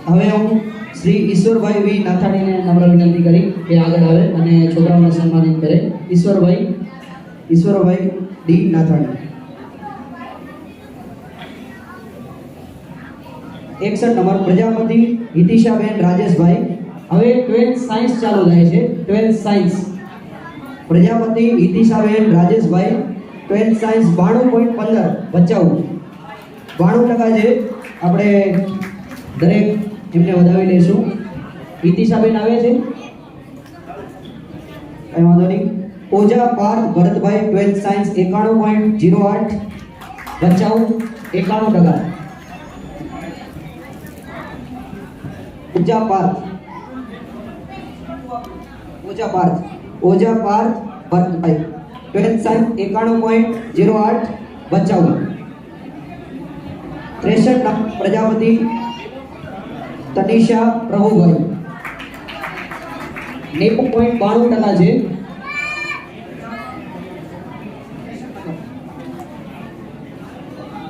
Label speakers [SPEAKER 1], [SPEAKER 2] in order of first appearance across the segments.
[SPEAKER 1] હવે હું શ્રી ઈશ્વરભાઈ વી નાથાણીને નમ્ર વિનંતી કરી કે આગળ આવે અને છોકરાઓને સન્માનિત કરે. ઈશ્વરભાઈ ડી નાથાણી. 61 નંબર પ્રજાપતિ હિતિશાબેન રાજેશભાઈ. હવે 12th સાયન્સ ચાલુ થાય છે. 12th science Prajapati Hitishaben Rajeshbhai. 12th science 92.15 બચાવ 92% છે. આપણે દરેક એમને વધાવી લઈશું. હિતિશાબેન આવે છે, કઈ વાંધો નહીં. ઓજા પાર્થ ભરતભાઈ 12th સાયન્સ 91.08 બચાવ 91%. ઓજા પાર્થ ભરતભાઈ 12th સાયન્સ 91.08 બચાવ. 63 પ્રજાપતિ તનિષા પ્રભુભાઈ 90.92% છે.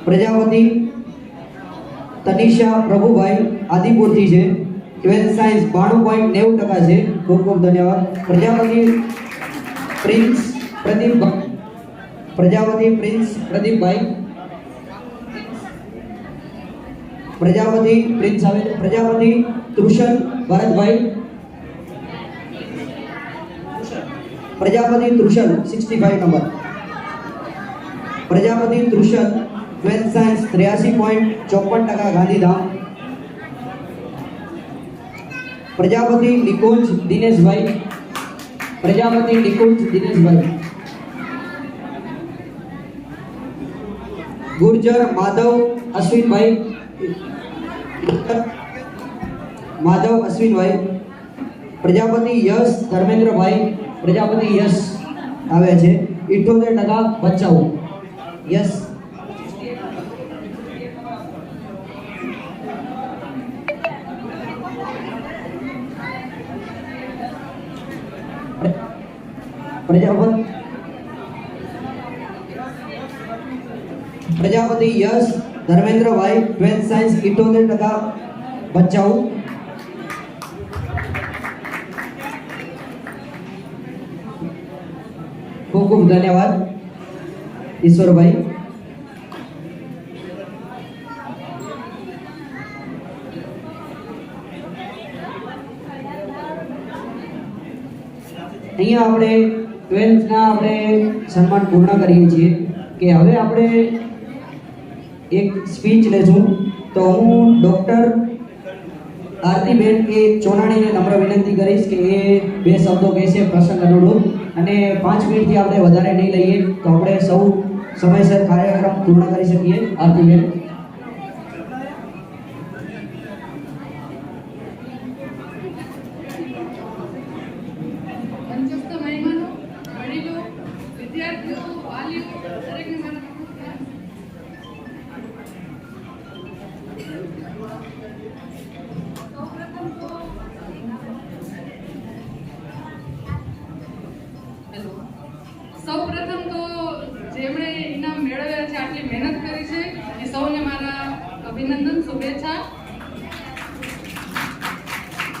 [SPEAKER 1] પ્રજાપતિ તનિષા પ્રભુભાઈ આદિપુરથી છે. 12th સાયન્સ 92.90% છે. ખૂબ ખૂબ ધન્યવાદ. પ્રજાપતિ પ્રિન્સ પ્રદીપભાઈ. પ્રજાપતિ પ્રિન્સ આવે. Prajapati Trushan Bharatbhai. Prajapati Trushan 65 number. Prajapati Trushan 12th science 83.54% Gandhidham. Prajapati Nikunj Dineshbhai. Gurjar Madhav Ashwinbhai. Prajapati Yash Dharmendrabhai. Prajapati Yash આવે છે 78% બચાવ. યશ પ્રજાપતિ યશ ધર્મેન્દ્રભાઈ 12th સાયન્સ 78% બચાવ. ખૂબ ખૂબ ધન્યવાદ ઈશ્વરભાઈ. અહીંયા આપણે 12th ના આપણે સન્માન પૂર્ણ કરીએ છીએ કે હવે આપણે એક સ્પીચ લેશું. તો હું ડૉક્ટર આરતીબેન કે ચોનાણીને નમ્ર વિનંતી કરીશ કે એ 2 શબ્દો કહેશે પ્રસંગ અનુરૂપ, અને 5 મિનિટથી આપણે વધારે નહીં લઈએ તો આપણે સૌ સમયસર કાર્યક્રમ પૂર્ણ કરી શકીએ. આરતીબેન.
[SPEAKER 2] સૌપ્રથમ તો જેમણે ઇનામ મેળવ્યા છે, આટલી મહેનત કરી છે, એ સૌને મારા અભિનંદન, શુભેચ્છા.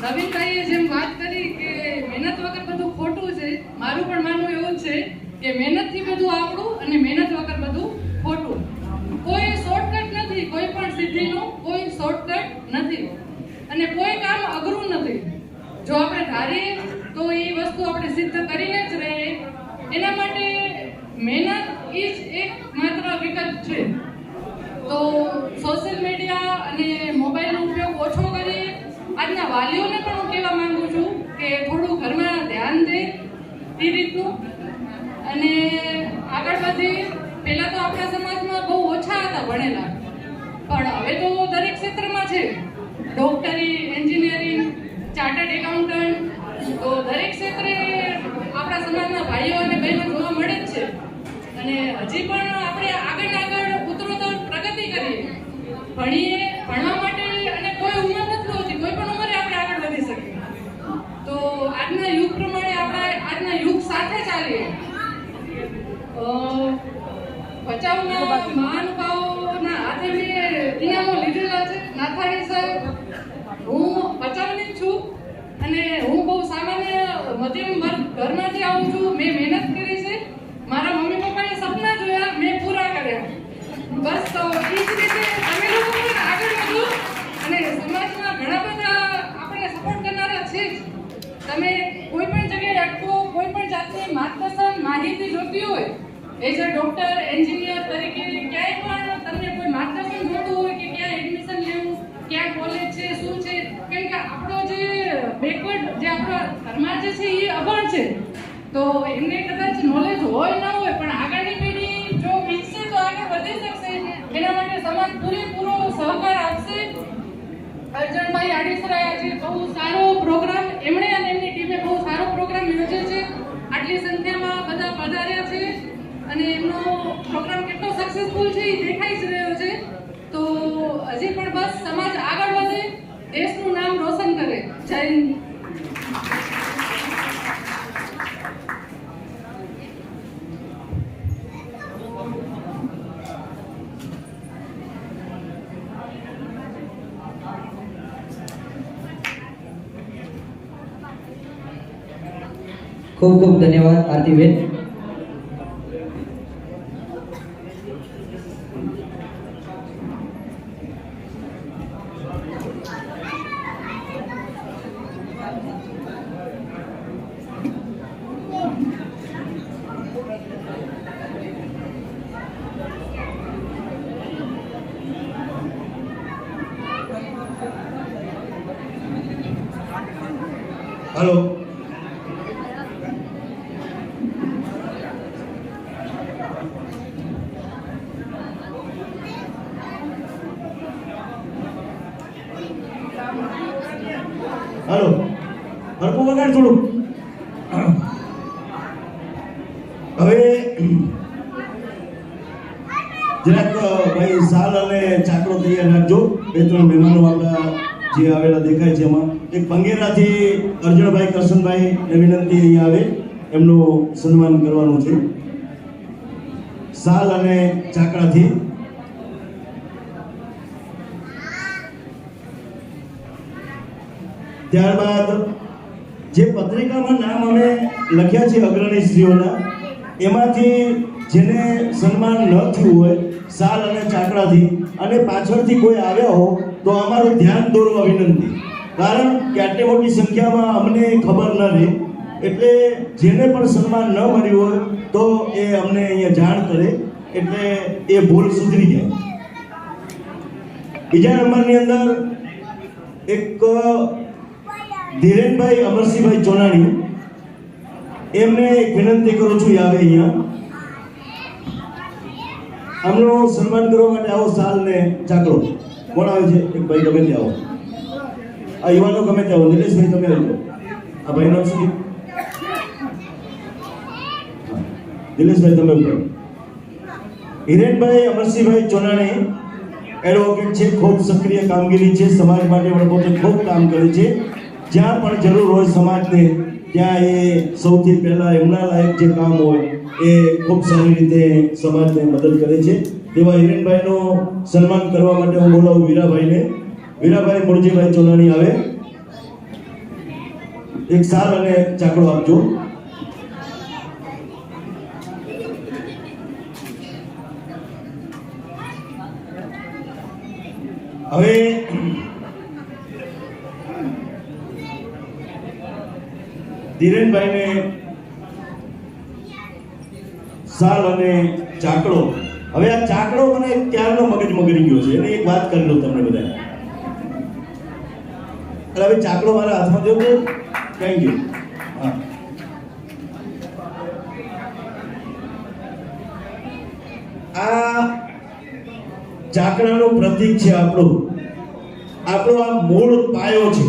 [SPEAKER 2] નવીનભાઈએ જેમ વાત કરી કે મહેનત વગર બધું ખોટું છે, મારું પણ માનવું એવું છે કે મહેનતથી બધું આપણું અને મહેનત વગર બધું ખોટું. કોઈ શોર્ટકટ નથી, કોઈ પણ સિદ્ધિનું કોઈ શોર્ટકટ નથી અને કોઈ કામ અઘરું નથી. જો આપણે ધારીએ તો એ વસ્તુ આપણે સિદ્ધ કરીને જ રહીએ. એના માટે મહેનત એ જ એક માત્ર વિકલ્પ છે. તો સોશિયલ મીડિયા અને મોબાઈલનો ઉપયોગ ઓછો કરીએ. આજના વાલીઓને પણ હું કહેવા માંગુ છું કે થોડું ઘરમાં ધ્યાન દે એ રીતનું અને આગળ વધી. પહેલાં તો આપણા સમાજમાં બહુ ઓછા હતા ભણેલા, પણ હવે તો દરેક ક્ષેત્રમાં છે. ડોક્ટરી, એન્જિનિયરિંગ, ચાર્ટર્ડ એકાઉન્ટન્ટ, તો દરેક ક્ષેત્રે આપણા સમાજના ભાઈઓ અને બહેનો જોવા મળે જ છે. અને હજી પણ આપણે આગળ ઉત્તરોત્તર પ્રગતિ કરીએ, ભણીએ. ભણવા માટે અને કોઈ ઉંમર નથી હોતી, કોઈ પણ ઉંમરે આપણે આગળ વધી શકીએ. તો આજના યુગ પ્રમાણે આપણે આજના યુગ સાથે ચાલીએ. ભચાઉના મહાનુભાવોના હાથે મેં ઇનામો લીધેલા છે. નાથાણી સાહેબ, અને હું બહુ સામાન્ય મધ્યમ વર્ગ ઘરમાંથી આવું છું. મેં મહેનત કરી છે, મારા મમ્મી પપ્પાએ સપના જોયા, મેં પૂરા કર્યા. બસ તો એ જ રીતે તમે લોકો પણ આગળ વધો અને સમાજમાં ઘણા બધા આપણે સપોર્ટ કરનારા છે જ. તમે કોઈ પણ જગ્યાએ અટકો, કોઈ પણ જાતની માર્ગદર્શન માહિતી જોતી હોય એઝ અ ડોક્ટર, એન્જિનિયર તરીકે ક્યાંય પણ તમને કોઈ માર્ગદર્શન જોતું હોય કે ક્યાં એડમિશન લેવું, ક્યાં કોલેજ છે, શું છે, કારણ કે આપણો જે બેકવર્ડ જે આપણા સમાજ છે એ અભણ છે, તો એમને કદાચ નોલેજ હોય ના હોય પણ આગળની પેઢી જો વિકસે તો આગળ વધી શકશે. એના માટે સમાજ પૂરેપૂરો સહકાર આપશે. અર્જણભાઈ આડીસરાએ આજે બહુ સારો પ્રોગ્રામ, એમણે અને એમની ટીમે બહુ સારો પ્રોગ્રામ યોજ્યો છે. આટલી સંખ્યામાં બધા પધાર્યા છે અને એમનો પ્રોગ્રામ કેટલો સક્સેસફુલ છે એ દેખાઈ જ રહ્યો છે. તો હજી પણ બસ સમાજ આગળ વધે, દેશનું નામ રોશન કરે. જય હિન્દ.
[SPEAKER 1] ખૂબ ખૂબ ધન્યવાદ આરતીબેન.
[SPEAKER 3] हेलो हेलो હરકું વગાડ થોડું. હવે જરાક ભાઈ સાલ અને ચાકડો તૈયાર રાખજો. બે ત્રણ મહેમાનો આપણા જે આવેલા દેખાય છે એમાં એક બંગેરાથી અર્જણભાઈ કરશનભાઈ ને વિનંતી અહીંયા આવે, એમનું સન્માન કરવાનું છે. સાલ અને ચાકડાથી ત્યારબાદ જે પત્રિકામાં નામ અમે લખ્યા છે અગ્રણી શ્રીઓના, એમાંથી જેને સન્માન ન થયું હોય સાલ અને ચાકડાથી અને પાછળથી કોઈ આવ્યા હો તો અમારું ધ્યાન દોરવા વિનંતી. કારણ કે આટલી મોટી સંખ્યામાં અમને ખબર ન રહે, એટલે જેને પણ સન્માન ન મળ્યું હોય તો એ અમને અહીંયા જાણ કરે, એટલે એ ભૂલ સુધરી જાય. બીજા નંબરની અંદર એક ધીરેનભાઈ અમરસિંહભાઈ ચોનાણી, એમને એક વિનંતી કરું છું આવે અહીંયા. આમનું સન્માન કરવા માટે આવો સાલ ને ચાકડો. કોણ આવે છે? એક ભાઈ ગમે તે આવો, આ યુવાનો ગમે તે આવો. નિલેશભાઈ તમે આવજો. આ ભાઈ નામ શું? નિલેશભાઈ તમે ઉપર. હિરેનભાઈ અમરસિંહભાઈ ચોનાણી એડવોકેટ છે, ખૂબ સક્રિય કામગીરી છે, સમાજ માટે પણ પોતે ખૂબ કામ કરે છે. જ્યાં પણ જરૂર હોય સમાજને ત્યાં એ સૌથી પહેલા એમના લાયક જે કામ હોય એ ખૂબ સારી રીતે સમાજને મદદ કરે છે. તેવા હિરેનભાઈનો સન્માન કરવા માટે હું બોલાવું વીરાભાઈને. વીરાભાઈ મુરજીભાઈ ચોલાણી આવે, એક સાલ અને ચાકડો આપજો. હવે ધીરેનભાઈને સાલ અને ચાકડો. હવે આ ચાકડો મને ક્યારનો મગજમાં ગળી ગયો છે, એની એક વાત કરી લો તમને બધા. એટલે હવે ચાકડો મારા હાથમાં દેવો. Thank you. હા, આ ચાકડાનું પ્રતીક છે આપણો આ મૂળ પાયો છે.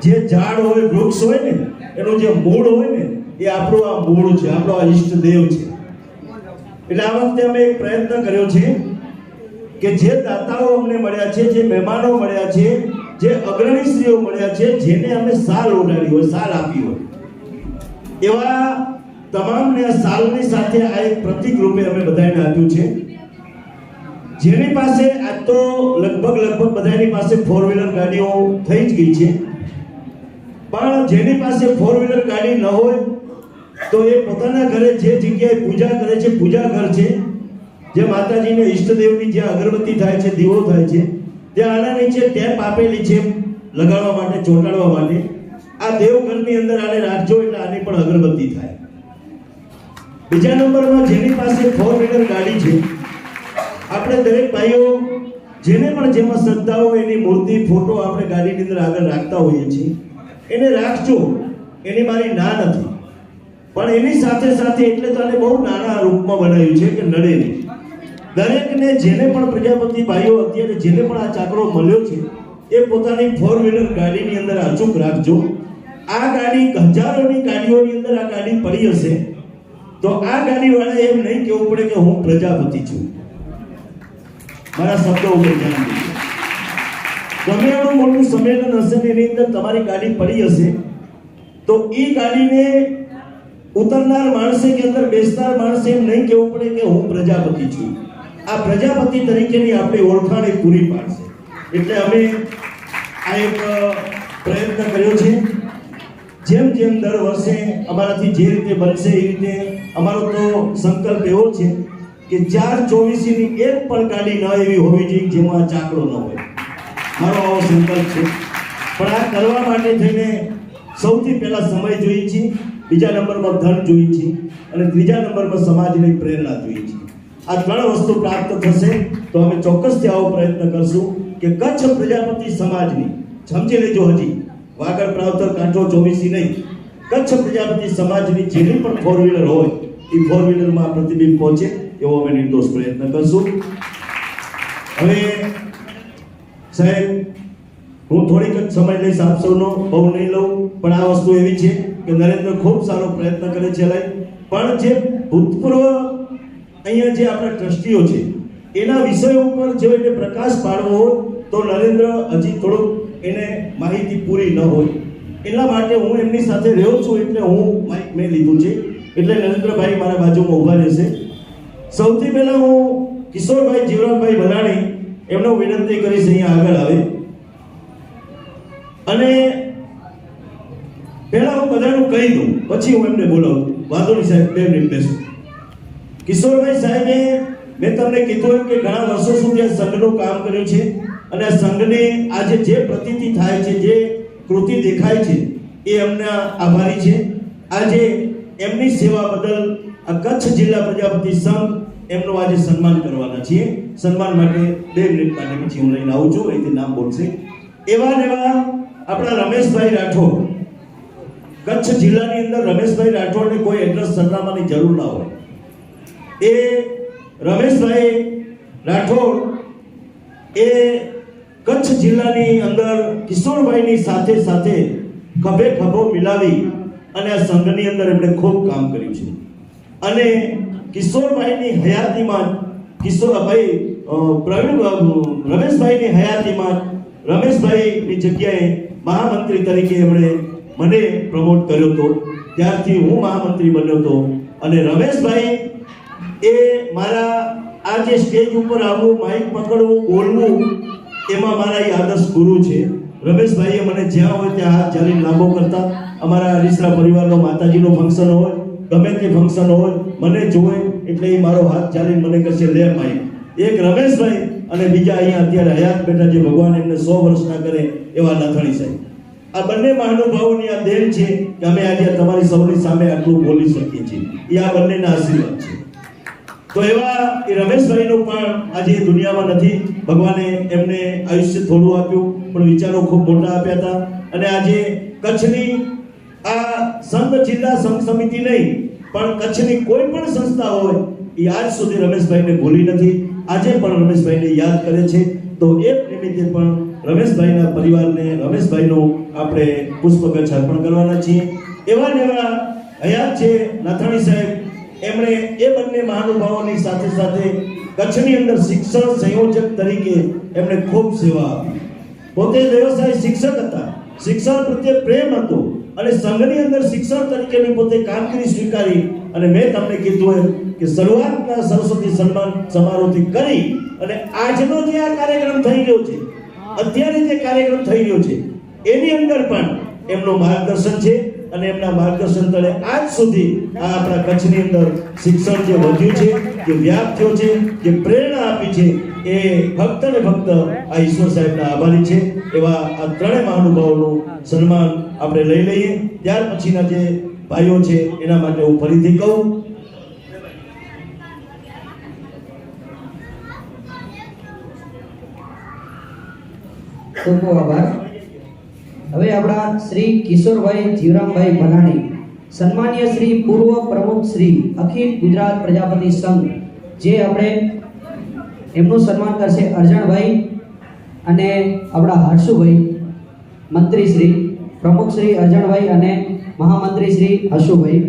[SPEAKER 3] જે ઝાડ હોય, વૃક્ષ હોય ને, એનું જે મૂળ હોય ને એ આપણું આ મૂળ છે, આપણો આ ઈષ્ટદેવ છે. એટલે આ વખતે અમે એક પ્રયત્ન કર્યો છે કે જે દાતાઓ અમને મળ્યા છે, જે મહેમાનો મળ્યા છે, જે અગ્રણીશ્રીઓ મળ્યા છે, જેને અમે સાલ ઓઢાડી હોય, સાલ આપી હોય, એવા તમામને આ સાલની સાથે આ એક પ્રતીક રૂપે અમે બધાને આપ્યું છે. જેની પાસે આજ તો લગભગ બધાની પાસે 4 વ્હીલર ગાડીઓ થઈ જ ગઈ છે. પણ જેની પાસે 4-વ્હીલર ગાડી ન હોય તો એ પોતાના ઘરે જે જગ્યાએ પૂજા કરે છે, પૂજા ઘર છે, જે માતાજીને ઈષ્ટદેવની જે અગરબત્તી થાય છે, દીવો થાય છે, ત્યાં આના નીચે ટેપ આપેલી છે લગાડવા માટે, ચોંટાડવા માટે. આ દેવઘરની અંદર આને રાખજો એટલે આની પણ અગરબત્તી થાય. બીજા નંબરમાં જેની પાસે 4-વ્હીલર ગાડી છે, આપણે દરેક ભાઈઓ જેને પણ જેમાં શ્રદ્ધા હોય એની મૂર્તિ, ફોટો આપણે ગાડીની અંદર આગળ રાખતા હોઈએ છીએ. એને રાખજો, એની મારી ના નથી, પણ એની સાથે સાથે એટલે તો આને બહુ નાના રૂપમાં બનાવ્યું છે કે નડે નહીં. દરેકને જેને પણ પ્રજાપતિ ભાઈઓ અત્યારે જેને પણ આ ચાકડો મળ્યો છે એ પોતાની 4-વ્હીલર ગાડીની અંદર અચૂક રાખજો. આ ગાડી હજારોની ગાડીઓની અંદર આ ગાડી પડી હશે તો આ ગાડીવાળા એમ નહીં કહેવું પડે કે હું પ્રજાપતિ છું. મારા શબ્દો ઉપર ધ્યાન દીધું. ગમે એવડું મોટું સંમેલન હશે ને એની અંદર તમારી ગાડી પડી હશે તો એ ગાડીને ઉતરનાર માણસે કે અંદર બેસનાર માણસે એમ નહીં કહેવું પડે કે હું પ્રજાપતિ છું. આ પ્રજાપતિ તરીકેની આપણી ઓળખાણ એ પૂરી પાડશે. એટલે અમે આ એક પ્રયત્ન કર્યો છે. જેમ જેમ દર વર્ષે અમારાથી જે રીતે બનશે એ રીતે અમારો તો સંકલ્પ એવો છે કે 4/24ની એક પણ ગાડી ન એવી હોવી જોઈએ જેમાં આ ચાકડો ન હોય. મારો આવો સંકલ્પ છે. પણ આ કરવા માટે થઈને સૌથી પહેલા સમય જોઈએ છે, બીજા નંબરમાં ધન જોઈએ છે અને ત્રીજા નંબરમાં સમાજની પ્રેરણા જોઈએ છે. આ 3 વસ્તુ પ્રાપ્ત થશે તો અમે ચોક્કસથી આવો પ્રયત્ન કરશું કે કચ્છ પ્રજાપતિ સમાજની, સમજી લેજો, હજી વાગડ, પ્રાવતર, કાંઠો, ચોવીસી નહીં, કચ્છ પ્રજાપતિ સમાજની જેની પણ 4-વ્હીલર હોય એ 4-વ્હીલરમાં પ્રતિબિંબ પહોંચે એવો અમે નિર્દોષ પ્રયત્ન કરશું. હવે સાહેબ હું થોડીક જ સમય લઈશ આપ સૌનો, બહુ નહીં લઉં, પણ આ વસ્તુ એવી છે કે નરેન્દ્ર ખૂબ સારો પ્રયત્ન કરે છે. પણ જે ભૂતપૂર્વ અહીંયા જે આપણા ટ્રસ્ટીઓ છે એના વિષય ઉપર જો એને પ્રકાશ પાડવો હોય તો નરેન્દ્ર હજી થોડુંક એને માહિતી પૂરી ન હોય. એટલા માટે હું એમની સાથે રહ્યો છું એટલે હું માઇક મેં લીધું છે. એટલે નરેન્દ્રભાઈ મારા બાજુમાં ઊભા રહેશે. સૌથી પહેલા હું કિશોરભાઈ જીવરામભાઈ ભલાણી એમનો વિનંતી કરીશ અહીંયા આગળ આવે. અને પહેલા હું બધાનું કહી દઉં પછી હું એમને બોલાવું. વાંધો નહીં સાહેબ, 2 મિનિટ બેસો. કિશોરભાઈ સાહેબે મેં તમને કીધું એમ કે ઘણા વર્ષો સુધી આ સંઘનું કામ કર્યું છે અને આ સંઘને આજે જે પ્રતીતિ થાય છે, જે કૃતિ દેખાય છે એ એમના આભારી છે. આજે એમની સેવા બદલ આ કચ્છ જિલ્લા પ્રજાપતિ સંઘ એમનું આજે સન્માન કરવાના છીએ. સન્માન માટે 2 મિનિટ માટે પછી હું લઈને આવું છું, અહીંથી નામ બોલશે. એવા આપણા રમેશભાઈ રાઠોડ, કચ્છ જિલ્લાની અંદર રમેશભાઈ રાઠોડને કોઈ એડ્રેસ સરનામાની જરૂર ના હોય. એ રમેશભાઈ રાઠોડ એ કચ્છ જિલ્લાની અંદર કિશોરભાઈની સાથે સાથે ખભે ખભો મિલાવી અને આ સંઘની અંદર એમણે ખૂબ કામ કર્યું છે. અને કિશોરભાઈની હયાતીમાં રમેશભાઈની હયાતીમાં રમેશભાઈની જગ્યાએ મહામંત્રી તરીકે એમણે મને પ્રમોટ કર્યો હતો. ત્યારથી હું મહામંત્રી બન્યો હતો. અને રમેશભાઈ એ મારા આ જે સ્ટેજ ઉપર આવવું, માઇક પકડવું, બોલવું એમાં મારા એ આદર્શ ગુરુ છે. રમેશભાઈએ મને જ્યાં હોય ત્યાં હાથ ચાલીને લાંબો કરતા. અમારા હરીશરા પરિવારનો માતાજીનો ફંક્શન હોય, ગમે તે ફંક્શન હોય, મને જોવે એટલે એ મારો હાથ ચાલીને મને કહેશે લે માઇક. એક રમેશભાઈ અને બીજા અહીંયા અત્યારે હયાત બેઠા જે ભગવાન એમને 100 વર્ષના કરે એવા નાથાણી સાહેબ. આ બંને મહાનુભાવોની આ દેન છે કે અમે આજે તમારી સૌની સામે આટલું બોલી શકીએ છીએ. એ આ બંનેના આશીર્વાદ છે. તો એવા એ રમેશભાઈનું પણ આજે દુનિયામાં નથી. ભગવાને એમને આયુષ્ય થોડું આપ્યું પણ વિચારો ખૂબ મોટા આપ્યા હતા. અને આજે કચ્છની આ સંઘ જિલ્લા સંઘ સમિતિ નહીં પણ કચ્છની કોઈ પણ સંસ્થા હોય એ આજ સુધી રમેશભાઈને ભૂલી નથી. આજે પણ રમેશભાઈને યાદ કરે છે. તો એ નિમિત્તે પણ રમેશભાઈના પરિવારને, રમેશભાઈનો આપણે પુષ્પગુચ્છ અર્પણ કરવાના છીએ. એવા ને એવા હયાત છે નાથાણી સાહેબ. એમણે એ બંને મહાનુભાવોની સાથે સાથે કચ્છની અંદર શિક્ષણ સંયોજક તરીકે એમણે ખૂબ સેવા આપી. પોતે વ્યવસાય શિક્ષક હતા, શિક્ષણ પ્રત્યે પ્રેમ હતો અને સંઘની અંદર શિક્ષણ તરીકેની પોતે કામગીરી સ્વીકારી. અને મેં તમને કીધું એમ કે શરૂઆતના સરસ્વતી સન્માન સમારોહથી કરી અને આજનો જે આ કાર્યક્રમ થઈ રહ્યો છે, અત્યારે જે કાર્યક્રમ થઈ રહ્યો છે એની અંદર પણ એમનું માર્ગદર્શન છે અને એમના માર્ગદર્શન તળે આજ સુધી આ આપણા કચ્છની અંદર શિક્ષણ જે વધ્યું છે, જે વ્યાપ થયો છે, જે પ્રેરણા આપી છે, એ ફક્ત ને ફક્ત આ ઈશ્વર સાહેબના આભારી છે. એવા આ ત્રણેય મહાનુભાવોનું સન્માન આપણે લઈ લઈએ. ત્યાર પછીના જે ભાઈઓ છે એના માટે હું ફરીથી કહું,
[SPEAKER 1] ખૂબ ખૂબ આભાર. હવે આપણા શ્રી કિશોરભાઈ જીવરામભાઈ ભલાણી, સન્માનીય શ્રી પૂર્વ પ્રમુખ શ્રી અખિલ ગુજરાત પ્રજાપતિ સંઘ, જે આપણે એમનું સન્માન કરશે અરજણભાઈ અને આપણા હર્ષુભાઈ, મંત્રી શ્રી પ્રમુખ શ્રી અરજણભાઈ અને મહામંત્રી શ્રી હર્ષુભાઈ.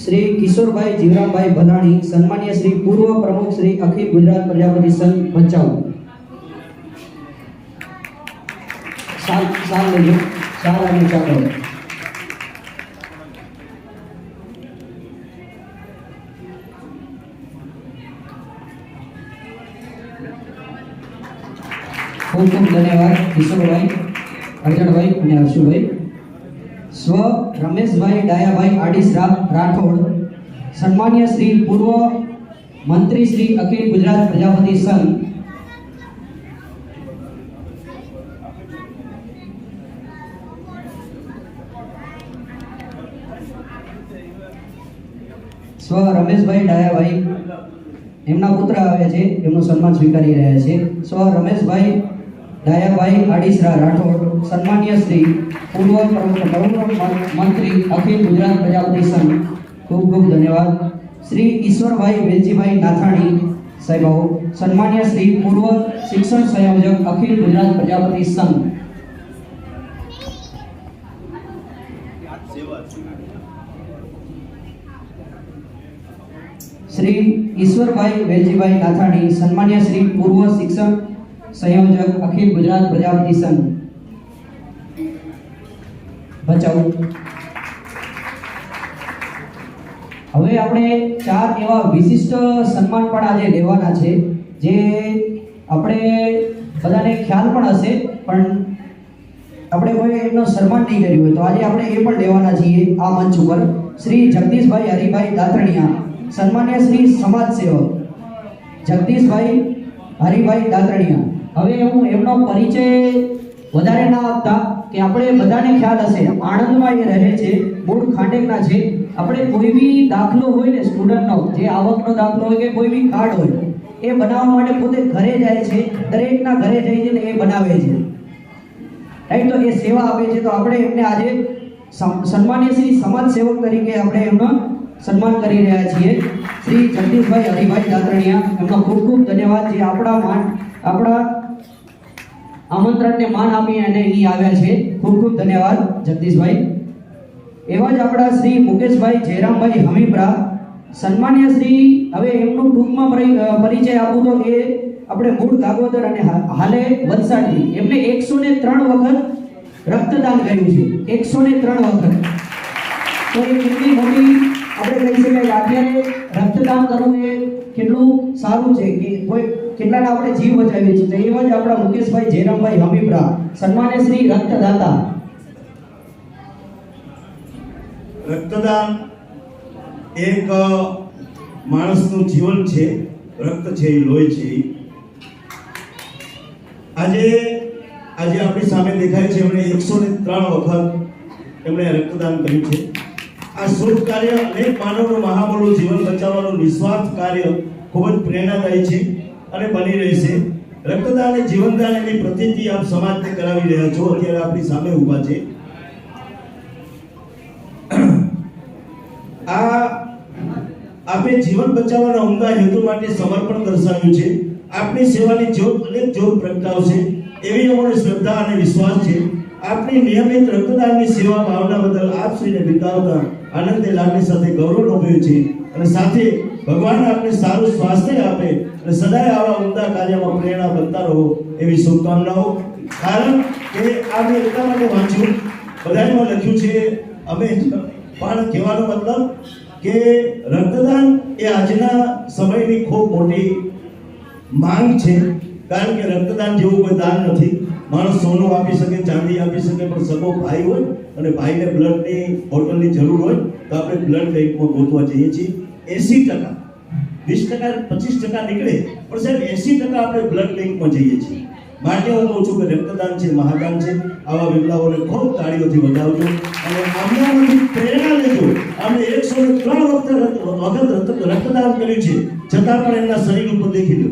[SPEAKER 1] શ્રી કિશોરભાઈ જીવરામભાઈ ભલાણી, સન્માનીય શ્રી પૂર્વ પ્રમુખ શ્રી અખિલ ગુજરાત પ્રજાપતિ સંઘ ભચાઉ. સાલ લેજો, સાલ અને ચાલો. ખૂબ ખૂબ ધન્યવાદ કિશોરભાઈ, અરજણભાઈ અને હર્ષુભાઈ. સ્વ રમેશભાઈ ડાયાભાઈ આડીસરા રાઠોડ, સન્માનીય શ્રી પૂર્વ મંત્રી શ્રી અખિલ ગુજરાત પ્રજાપતિ સંઘ. સ્વ રમેશભાઈ ડાયાભાઈ, એમના પુત્ર આવે છે, એમનું સન્માન સ્વીકારી રહ્યા છે. સ્વ રમેશભાઈ ડાયાભાઈ આડીસરા રાઠોડ, સન્માનીય શ્રી પૂર્વ મંત્રી અખિલ ગુજરાત પ્રજાપતિ સંઘ. ખૂબ ખૂબ ધન્યવાદ. શ્રી ઈશ્વરભાઈ વેલજીભાઈ નાથાણી સાહેબાઓ, સન્માનીય શ્રી પૂર્વ શિક્ષણ સંયોજક અખિલ ગુજરાત પ્રજાપતિ સંઘ. શ્રી ઈશ્વરભાઈ વેલજીભાઈ નાથાણી, સન્માનીય શ્રી પૂર્વ શિક્ષણ સંયોજક અખિલ ગુજરાત પ્રજાપતિ સંઘ ભચાઉ. હવે આપણે 4 એવા વિશિષ્ટ સન્માન પણ આજે લેવાના છે, જે આપણે બધાને ખ્યાલ પણ હશે, પણ આપણે કોઈ એમનો સન્માન નહીં કર્યું હોય, તો આજે આપણે એ પણ લેવાના છીએ આ મંચ ઉપર. શ્રી જગદીશભાઈ હરિભાઈ દાતરણીયા, સન્માનીય શ્રી સમાજ સેવક જગદીશભાઈ હરિભાઈ દાતરણીયા. હવે હું એમનો પરિચય વધારે ના આપતા, કે આપણે બધાને ખ્યાલ હશે આણંદમાં એ રહે છે, મૂળ ખાંડેકના છે. આપણે કોઈ બી દાખલો હોય ને સ્ટુડન્ટનો, જે આવકનો દાખલો હોય કે કોઈ બી કાર્ડ હોય, એ બનાવવા માટે પોતે ઘરે જાય છે, દરેકના ઘરે જઈને એ બનાવે છે, રાઈટ? તો એ સેવા આપે છે. તો આપણે એમને આજે સન્માનીય શ્રી સમાજ સેવક તરીકે આપણે એમનો સન્માન કરી રહ્યા છીએ. શ્રી જગદીશભાઈ હરિભાઈ દાતરણીયા, એમનો ખૂબ ખૂબ ધન્યવાદ, જે આપણા આમંત્રણને માન આપી અને અહીં આવ્યા છે. ખૂબ ખૂબ ધન્યવાદ જગદીશભાઈ. એવા જ આપણા શ્રી મુકેશભાઈ જયરામભાઈ હમીપરા, સન્માનીય શ્રી, હવે એમનું ટૂંકમાં પરિચય આપું તો એ આપણે મૂળ ગાગોદર અને હાલે વલસાડથી. એમને 103 વખત રક્તદાન કર્યું છે, 103 વખત. તો એ કેટલી મોટી આપણે કહી શકાય કે અત્યારે રક્તદાન કરવું એ કેટલું સારું છે, કે કોઈ કેટલાના આપણે જીવ બચાવીએ છીએ. તો એવા જ આપણા મુકેશભાઈ જયરામભાઈ હમીપરા, સન્માનીય શ્રી રક્તદાતા.
[SPEAKER 3] રક્તદાન એક માણસનું જીવન છે. રક્ત છે, એ લોહી છે. આજે આપણી સામે દેખાય છે, એમણે 103 વખત એમણે રક્તદાન કર્યું છે. આ શુભ કાર્ય અનેક માનવનું મહાબળું જીવન બચાવવાનું નિસ્વાર્થ કાર્ય ખૂબ જ પ્રેરણાદાયી છે અને બની રહેશે. રક્તદાન એ જીવનદાન એની પ્રતિતિ આપ સમાજને કરાવી રહ્યા છો. અત્યારે આપણી સામે ઊભા છે. આપે જીવન બચાવવાના ઉમદા હેતુ માટે સમર્પણ દર્શાવ્યું છે. આપની સેવાની જ્યોત અનેક જ્યોત પ્રગટાવશે એવી અમારી શ્રદ્ધા અને વિશ્વાસ છે. આપની નિયમિત રક્તદાનની સેવા ભાવના બદલ આપશ્રીને બિરદાવતા આનંદની લાગણી સાથે ગૌરવ અનુભવ્યું છે. અને સાથે ભગવાન આપને સારું સ્વાસ્થ્ય આપે અને સદાય આવા ઉમદા કાર્યમાં પ્રેરણા બનતા રહો એવી શુભકામનાઓ. કારણ કે આ મેં એટલા માટે વાંચ્યું, બધામાં લખ્યું છે, અમે પણ કહેવાનો મતલબ કે રક્તદાન એ આજના સમયની ખૂબ મોટી માંગ છે. કારણ કે રક્તદાન જેવું કોઈ દાન નથી. માણસ સોનું આપી શકે, ચાંદી આપી શકે, પણ સગો ભાઈ હોય અને ભાઈને બ્લડની બોટલની જરૂર હોય તો આપણે બ્લડ બેંકમાં ગોતવા જઈએ છીએ. 80%, 20%, 25% નીકળે, પણ સાહેબ 80% આપણે બ્લડ બેંકમાં જઈએ છીએ. માટે હું કહું છું કે રક્તદાન છે, મહાદાન છે. આવા વિપ્લવોને ખૂબ તાળીઓથી વધાવજો અને આમનામાંથી પ્રેરણા લેજો. આપણે 103 વખત રક્તદાન કર્યું છે, છતાં પણ એમના શરીર ઉપર દેખી લો,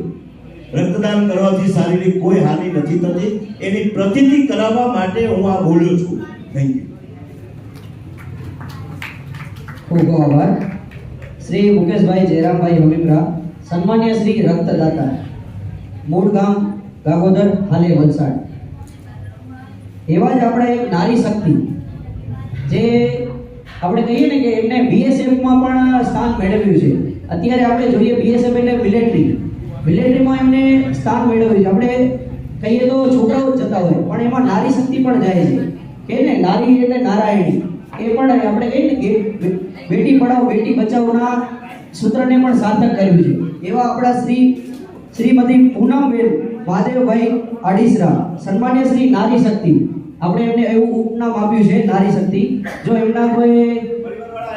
[SPEAKER 3] રક્તદાન કરવાથી શારીરિક કોઈ હાનિ નથી થતી. એની પ્રતીતિ કરાવવા માટે હું આ બોલ્યો છું. Thank you.
[SPEAKER 1] ખૂબ ખૂબ આભાર. શ્રી મુકેશભાઈ જયરામભાઈ હમીમરા, સન્માન્ય શ્રી રક્તદાતા, મૂળ ગામ ગાગોદર, હાલે વલસાડ. એવા જ આપણે એક નારી શક્તિ, જે આપણે કહીએ ને કે એમને બીએસએફમાં પણ સ્થાન મેળવ્યું છે. અત્યારે આપણે જોઈએ બીએસએફ એટલે મિલિટરીમાં એમને સ્થાન મેળવ્યું છે. આપણે કહીએ તો છોકરાઓ જ જતા હોય, પણ એમાં નારી શક્તિ પણ જાય છે. કે ને નારી એટલે નારાયણી, એ પણ આપણે કહીએ ને કે બેટી પઢાઓ બેટી બચાવોના સૂત્રને પણ સાર્થક કર્યું છે. એવા આપણા શ્રીમતી પૂનમબેન મહાદેવભાઈ આડીસરા, સન્માન્ય શ્રી નારી શક્તિ. આપણે એમને એવું ઉપનામ આપ્યું છે નારી શક્તિ. જો એમના કોઈ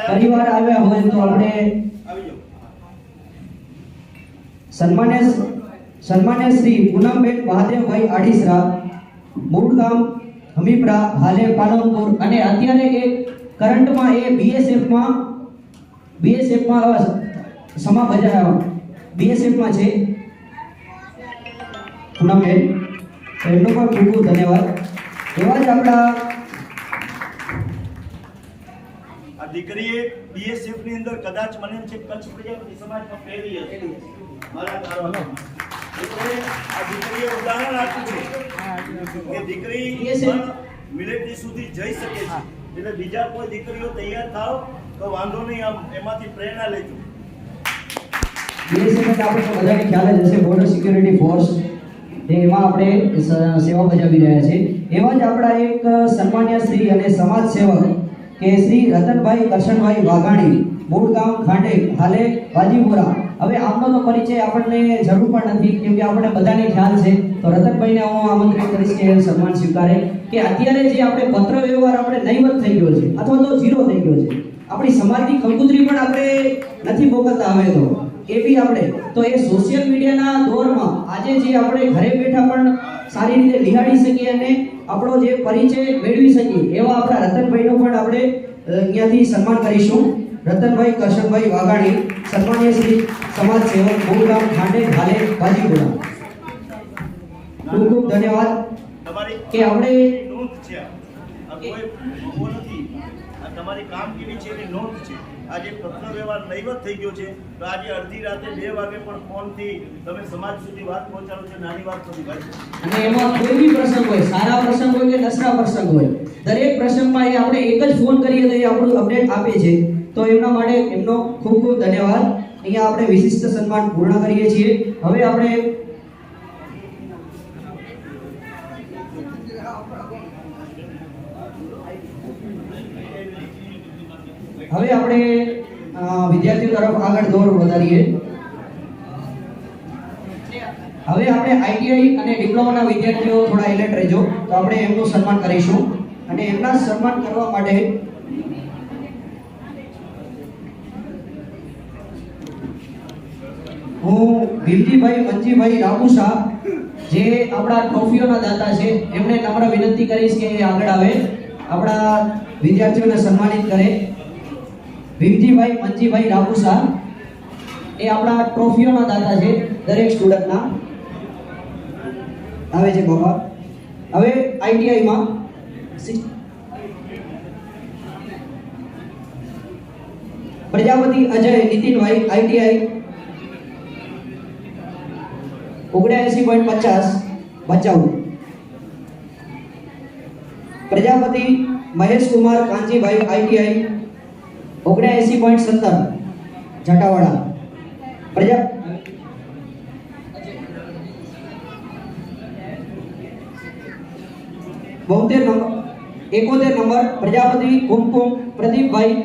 [SPEAKER 1] પરિવાર આવ્યા હોય તો આપણે સન્માન્ય શ્રી પૂનમબેન મહાદેવભાઈ આડીસરા, મૂળ ગામ હમીપરા, હાલે પાલનપુર, અને અત્યારે એ કરંટમાં એ બીએસએફમાં બીએસએફમાં છે પૂનમબેન. એમનો પણ ખૂબ ખૂબ ધન્યવાદ. એવા જ આપણા
[SPEAKER 3] આ દીકરીએ બીએસએફ ની અંદર કદાચ મને એમ છે કચ્છ પ્રજાપતિ સમાજમાં પહેરી હશે મારા ધારવામાં. એટલે આ દીકરીએ ઉદાહરણ આપ્યું છે કે દીકરી પણ મિલિટરી સુધી જઈ શકે છે. એટલે બીજા કોઈ દીકરીઓ તૈયાર થાવ તો વાંધો નહીં, આમ એમાંથી પ્રેરણા લેજો.
[SPEAKER 1] બીએસએફ એટલે આપણે બધાને ખ્યાલ જ હશે, બોર્ડર સિક્યુરિટી ફોર્સ. એમાં આપણે સેવા બજાવી રહ્યા છે. એવા જ આપણા એક સન્માન્ય શ્રી અને સમાજ સેવક કે શ્રી રતનભાઈ કરશનભાઈ વાઘાણી, મૂળ ગામ ખાંડે, હાલે વાજીપુરા. હવે આમનો તો પરિચય આપણને જરૂર પણ નથી, કેમ કે આપણે બધાને ખ્યાલ છે. તો રતનભાઈને હું આમંત્રિત કરીશ કે સન્માન સ્વીકારે. કે અત્યારે જે આપણે પત્ર વ્યવહાર આપણે નહીવત થઈ ગયો છે, અથવા તો ઝીરો થઈ ગયો છે. આપણી સમાજની કંકુતરી પણ આપણે નથી મોકલતા હવે તો. એ બી આપણે તો એ સોશિયલ મીડિયાના દોરમાં આજે જે આપણે ઘરે બેઠા પણ સારી રીતે નિહાળી શકીએ અને આપણો જે પરિચય મેળવી શકીએ, એવા આપણા રતનભાઈનું પણ આપણે અહીંયાથી સન્માન કરીશું. રતનભાઈ કરશનભાઈ વાઘાણી, સન્માન્ય શ્રી સમાજ સેવક, મૂળ ગામ ખાંડે, હાલે વાજીપુરા. ખૂબ ખૂબ ધન્યવાદ.
[SPEAKER 3] તમારી
[SPEAKER 1] કે આપણે
[SPEAKER 3] નોંધ છે, આ કોઈ બહુ નથી, આ તમારી કામગીરી છે એની નોંધ છે. આજે પત્ર વ્યવહાર નહીવત થઈ ગયો છે, તો આજે અડધી રાતે 2 વાગે પણ ફોનથી તમે સમાજ સુધી વાત પહોંચાડો છો. નાની વાત નથી ભાઈ.
[SPEAKER 1] અને એમાં કોઈ બી પ્રસંગ હોય, સારા પ્રસંગ હોય કે નસરા પ્રસંગ હોય, દરેક પ્રસંગમાં એ આપણે એક જ ફોન કરીએ તો એ આપણું અપડેટ આપે છે. તો એમના માટે એમનો ખૂબ ખૂબ ધન્યવાદ. અહીંયા આપણે વિશિષ્ટ સન્માન પૂર્ણ કરીએ છીએ. હવે આપણે વિદ્યાર્થીઓ તરફ આગળ દોર વધારીએ. હવે આપણે આઈટીઆઈ અને ડિપ્લોમાના વિદ્યાર્થીઓ થોડા એલર્ટ રહેજો, તો આપણે એમનું સન્માન કરીશું. અને એમના સન્માન કરવા માટે હું ભીમજીભાઈ મંજીભાઈ રામુસા, જે આપણા ટ્રોફીઓના દાતા છે, એમને નમ્ર વિનંતી કરીશ કે આગળ આવે, આપણા વિદ્યાર્થીઓને સન્માનિત કરે. ભીમજીભાઈ મંજીભાઈ રામુસા એ આપણા ટ્રોફીઓના દાતા છે દરેક સ્ટુડન્ટના. આવે છે બાબા. હવે આઈટીઆઈમાં પ્રજાપતિ અજય નીતિનભાઈ, આઈટીઆઈ 79.50 ભચાઉ. પ્રજાપતિ મહેશ કુમાર કાંજીભાઈ, આઈટીઆઈ 79.70 જટાવાડા. પ્રજા 71 નંબર પ્રજાપતિ કુમકુમ પ્રદીપભાઈ,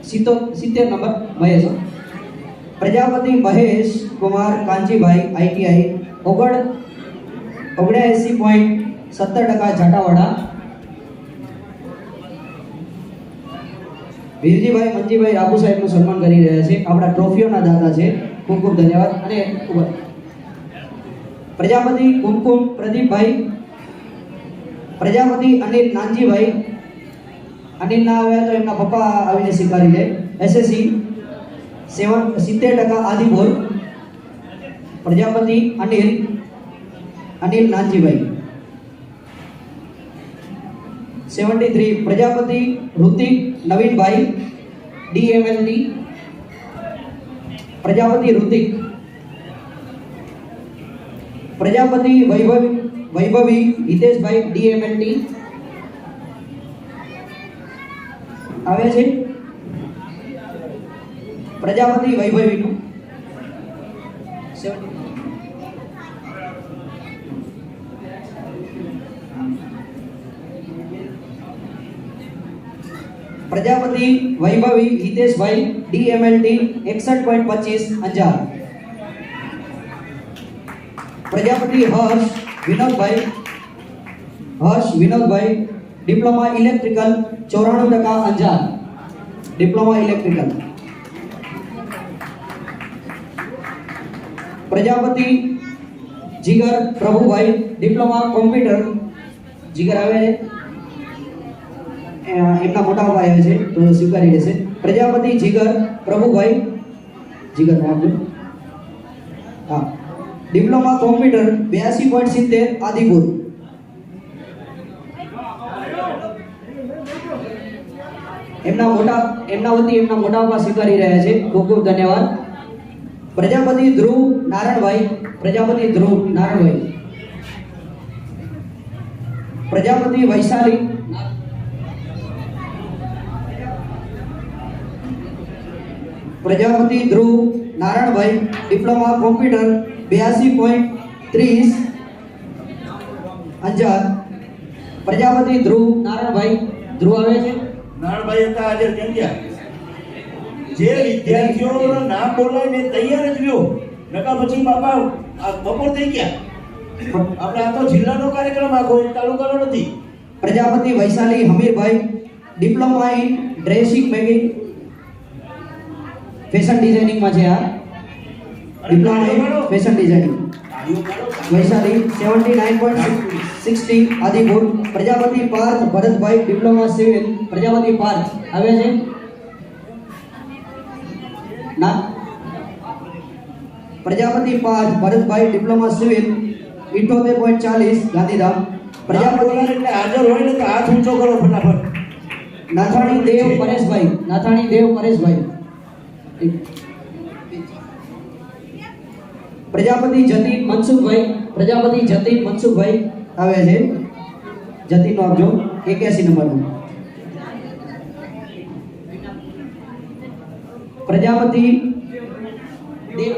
[SPEAKER 1] 70 નંબર મહેશ. પ્રજાપતિ મહેશ કુમાર કાંજીભાઈ ITI 79.70% જાટાવાડા. વીરજીભાઈ મંજીભાઈ રાબુ સાહેબનું સન્માન કરી રહ્યા છે. આપણા ટ્રોફીઓના દાતા છે. ખૂબ ખૂબ ધન્યવાદ. અને પ્રજાપતિ કુમકુમ પ્રદીપભાઈ, પ્રજાપતિ અનિલ નાનજીભાઈ. અનિલ ના આવ્યા તો એમના પપ્પા આવીને સ્વીકારી લે. SSC 70% Adipur. Prajapati Anil Nanjibhai 73. Prajapati Hrithik Navinbhai DMLT. Prajapati Hrithik. Prajapati Vaibhavi Hiteshbhai DMLT આવે છે. Prajapati વૈભવીનું 70. Prajapati Vaibhavi Hiteshbhai DMLT 61.25 Anjar. Prajapati Harsh Vinodbhai diploma electrical 94% Anjar. Diploma electrical. Prajapati Jigar Prabhubhai diploma computer. Jigar આવે છે, એમના મોટા ભાઈ આવે છે તો સ્વીકારી લેશે. પ્રજાપતિ જીગર પ્રભુભાઈ, જીગર નામ હા, ડિપ્લોમા કોમ્પ્યુટર 82.70 આદિપુર. એમના વતી એમના મોટા પપ્પા સ્વીકારી રહ્યા છે. ખૂબ ખૂબ ધન્યવાદ. પ્રજાપતિ ધ્રુવ નારણભાઈ, પ્રજાપતિ વૈશાલી. પ્રજાપતિ ધ્રુવ નારણભાઈ ડિપ્લોમા કોમ્પ્યુટર 82.30 અંજાર. પ્રજાપતિ ધ્રુવ નારણભાઈ. ધ્રુવ આવે છે.
[SPEAKER 3] નારણભાઈ હતા હાજર કેમ ગયા? જે વિદ્યાર્થીઓનું નામ બોલાય ને તૈયાર જ રહ્યો, નકા પછી બાપા આ બપોર થઈ ગયા. આપણે આ તો જિલ્લાનો કાર્યક્રમ, આખો તાલુકાનો નથી.
[SPEAKER 1] Prajapati Vaishali Hamirbhai diploma in dressing making fashion designing માં છે. આ diploma in fashion designing. Vaishali 79.60 Adipur. Prajapati Parth Bharatbhai diploma civil. Prajapati Parth આવે છે ના. Prajapati Parth Bharatbhai diploma civil 78.40 Gandhidham. પ્રજાપતિ
[SPEAKER 3] એટલે હાજર હોય ને તો હાથ ઊંચો કરો ફટાફટ.
[SPEAKER 1] નાથાણી દેવ પરેશભાઈ. પ્રજાપતિ જતીન મનસુખભાઈ આવે છે. જતીન નો આપજો 81 નંબરનું. Prajapati Dev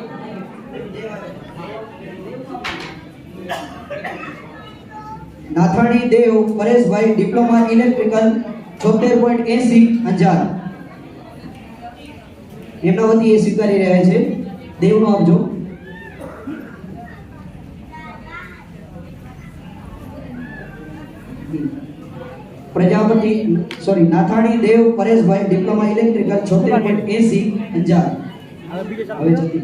[SPEAKER 1] Nathani Dev Pareshbhai diploma electrical 76.80 Anjar. એમના વતી એ સ્વીકારી રહ્યા છે. દેવનો આપજો. Nathani Dev Pareshbhai diploma electrical 76.80 Anjar. હવે જતી.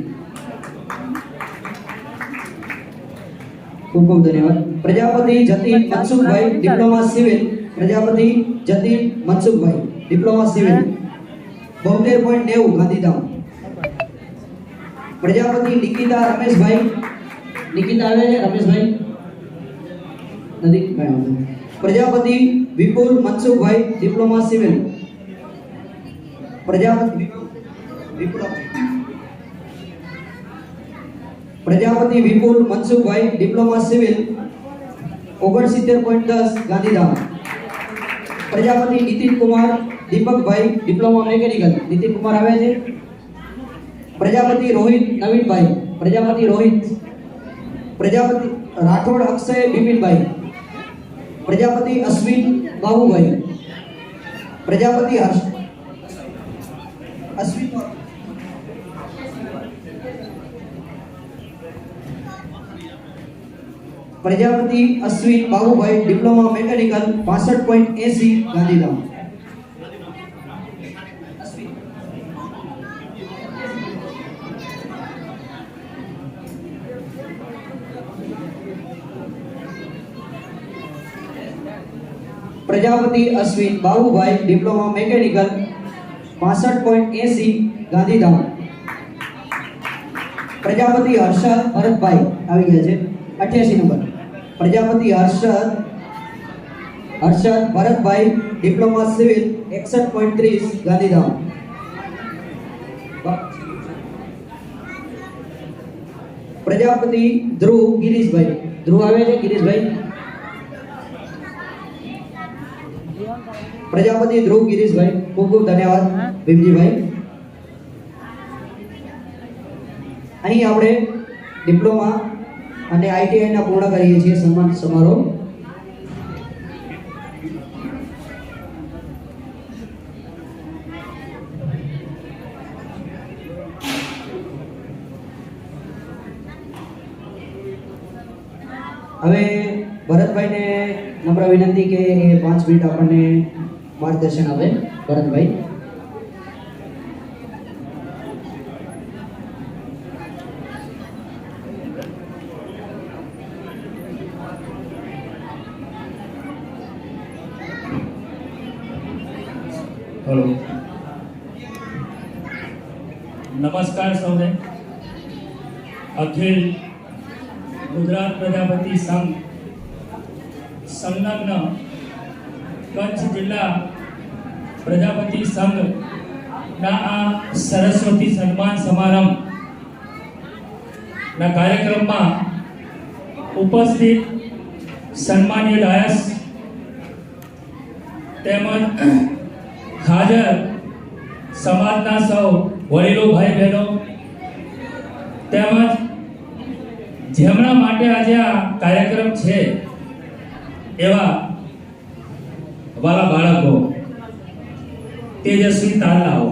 [SPEAKER 1] ખૂબ ખૂબ ધન્યવાદ. Prajapati Jatin Mansukhbhai diploma civil. Prajapati Jatin Mansukhbhai diploma civil 72.90 Gandhidham. Prajapati Nikita Rameshbhai. Nikita આવે છે રમેશભાઈ નથી. Prajapati Vipul Mansukhbhai diploma civil. Prajapati Vipul Mansukhbhai diploma civil 69.10 Gandhidham. Prajapati Nitin Kumar Dipakbhai diploma mechanical. Nitin Kumar આવે છે. Prajapati Rohit Navinbhai. Prajapati Rathod Akshay Bipinbhai. Prajapati Ashwin Babubhai. Prajapati Prajapati Ashwin Babubhai diploma mechanical 65.80 Gandhidham. Prajapati Ashwin Babubhai diploma mechanical 65.80 Gandhidham. Prajapati Harshad Bharatbhai આવી ગયા છે 88 number. Prajapati Harshad Bharatbhai diploma civil 61.30 Gandhidham. Prajapati Dhruv Girishbhai. Dhruv આવે છે ગિરીશભાઈ. પ્રજાપતિ ધ્રુવ ગિરીશભાઈ, ખૂબ ખૂબ ધન્યવાદ ભીમજીભાઈ. અહીં આપણે ડિપ્લોમા અને આઈટીઆઈ ના પૂર્ણ કરીએ છીએ સન્માન સમારોહ. હવે ભરતભાઈને નમ્ર વિનંતી કે એ 5 મિનિટ આપણને માર્ગદર્શન આપે. ભરતભાઈ.
[SPEAKER 4] હેલો, નમસ્કાર સૌને. અખિલ ગુજરાત પ્રજાપતિ સંઘ સંલગ્ન કચ્છ જિલ્લા પ્રજાપતિ સંઘના આ સરસ્વતી સન્માન સમારંભના કાર્યક્રમમાં ઉપસ્થિત સન્માનીય ડાયસ તેમજ હાજર સમાજના સૌ વડીલો, ભાઈ બહેનો તેમજ જેમના માટે આજે આ કાર્યક્રમ છે એવા વાલા બાળકો, તેજસ્વી તારલાઓ,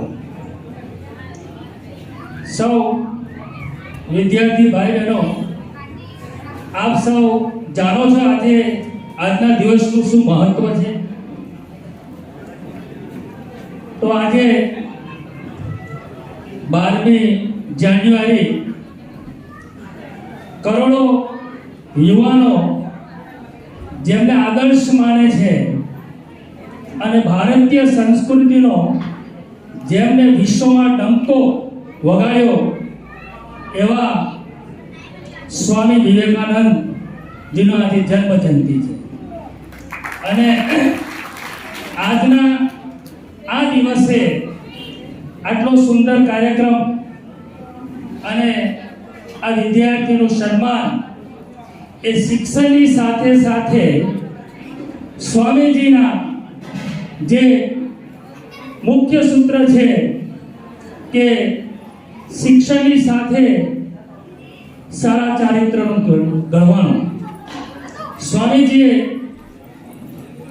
[SPEAKER 4] સૌ વિદ્યાર્થી ભાઈ બહેનો, આપ સૌ જાણો છો આજે આજના દિવસનું શું મહત્વ છે. તો આજે 12મી જાન્યુઆરી કરોડો યુવાનો જેમને આદર્શ માને છે અને ભારતીય સંસ્કૃતિનો જેમને વિશ્વમાં ડંકો વગાડ્યો એવા સ્વામી વિવેકાનંદ જીનો આજે જન્મ જયંતિ છે. અને આજના આ દિવસે આટલો સુંદર કાર્યક્રમ અને આ વિદ્યાર્થીનું સન્માન એ શિક્ષણની સાથે સાથે સ્વામીજીના જે મુખ્ય સૂત્ર છે કે શિક્ષણની સાથે સારા ચારિત્રનું ઘડવાનું. સ્વામીજીએ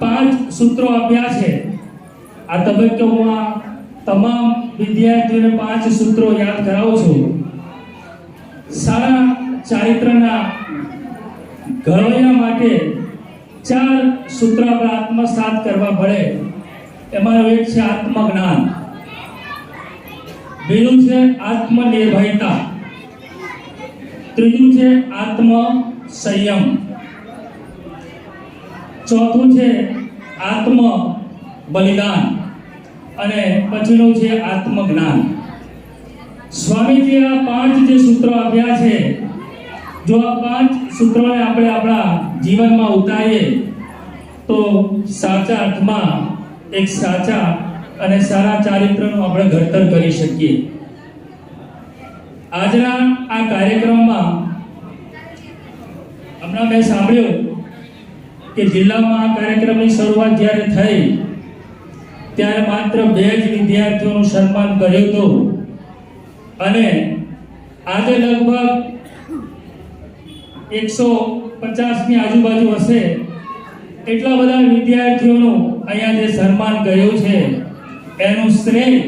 [SPEAKER 4] 5 સૂત્રો આપ્યા છે. આ તબક્કે હું આ તમામ વિદ્યાર્થીઓને 5 સૂત્રો યાદ કરાવું છું. સારા ચારિત્રના ઘડવૈયા માટે 4 સૂત્ર આપણે આત્મસાત કરવા પડે. એમાં એક છે આત્મજ્ઞાન, બીજું છે આત્મનિર્ભયતા, ત્રીજું છે આત્મ સંયમ, ચોથું છે આત્મ બલિદાન અને પછીનું છે આત્મજ્ઞાન. સ્વામીજી આ 5 જે સૂત્રો આપ્યા છે, જો આ 5 સૂત્રોને આપણે આપણા જીવનમાં ઉતારીએ તો સાચા અર્થમાં એક સાચા અને સારા ચારિત્રનું આપણે ઘડતર કરી શકીએ. આજના આ કાર્યક્રમમાં હમણાં મેં સાંભળ્યું કે જિલ્લામાં આ કાર્યક્રમની શરૂઆત જ્યારે થઈ ત્યારે માત્ર 2 જ વિદ્યાર્થીઓનું સન્માન કર્યું હતું અને આજે લગભગ 150ની આજુબાજુ હશે એટલા બધા વિદ્યાર્થીઓનું અહીંયા જે સન્માન કર્યું છે એનું શ્રેય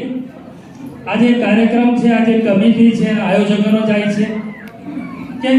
[SPEAKER 4] આજે કાર્યક્રમ છે, આજે કમિટી છે, આયોજકોનો જાય છે કે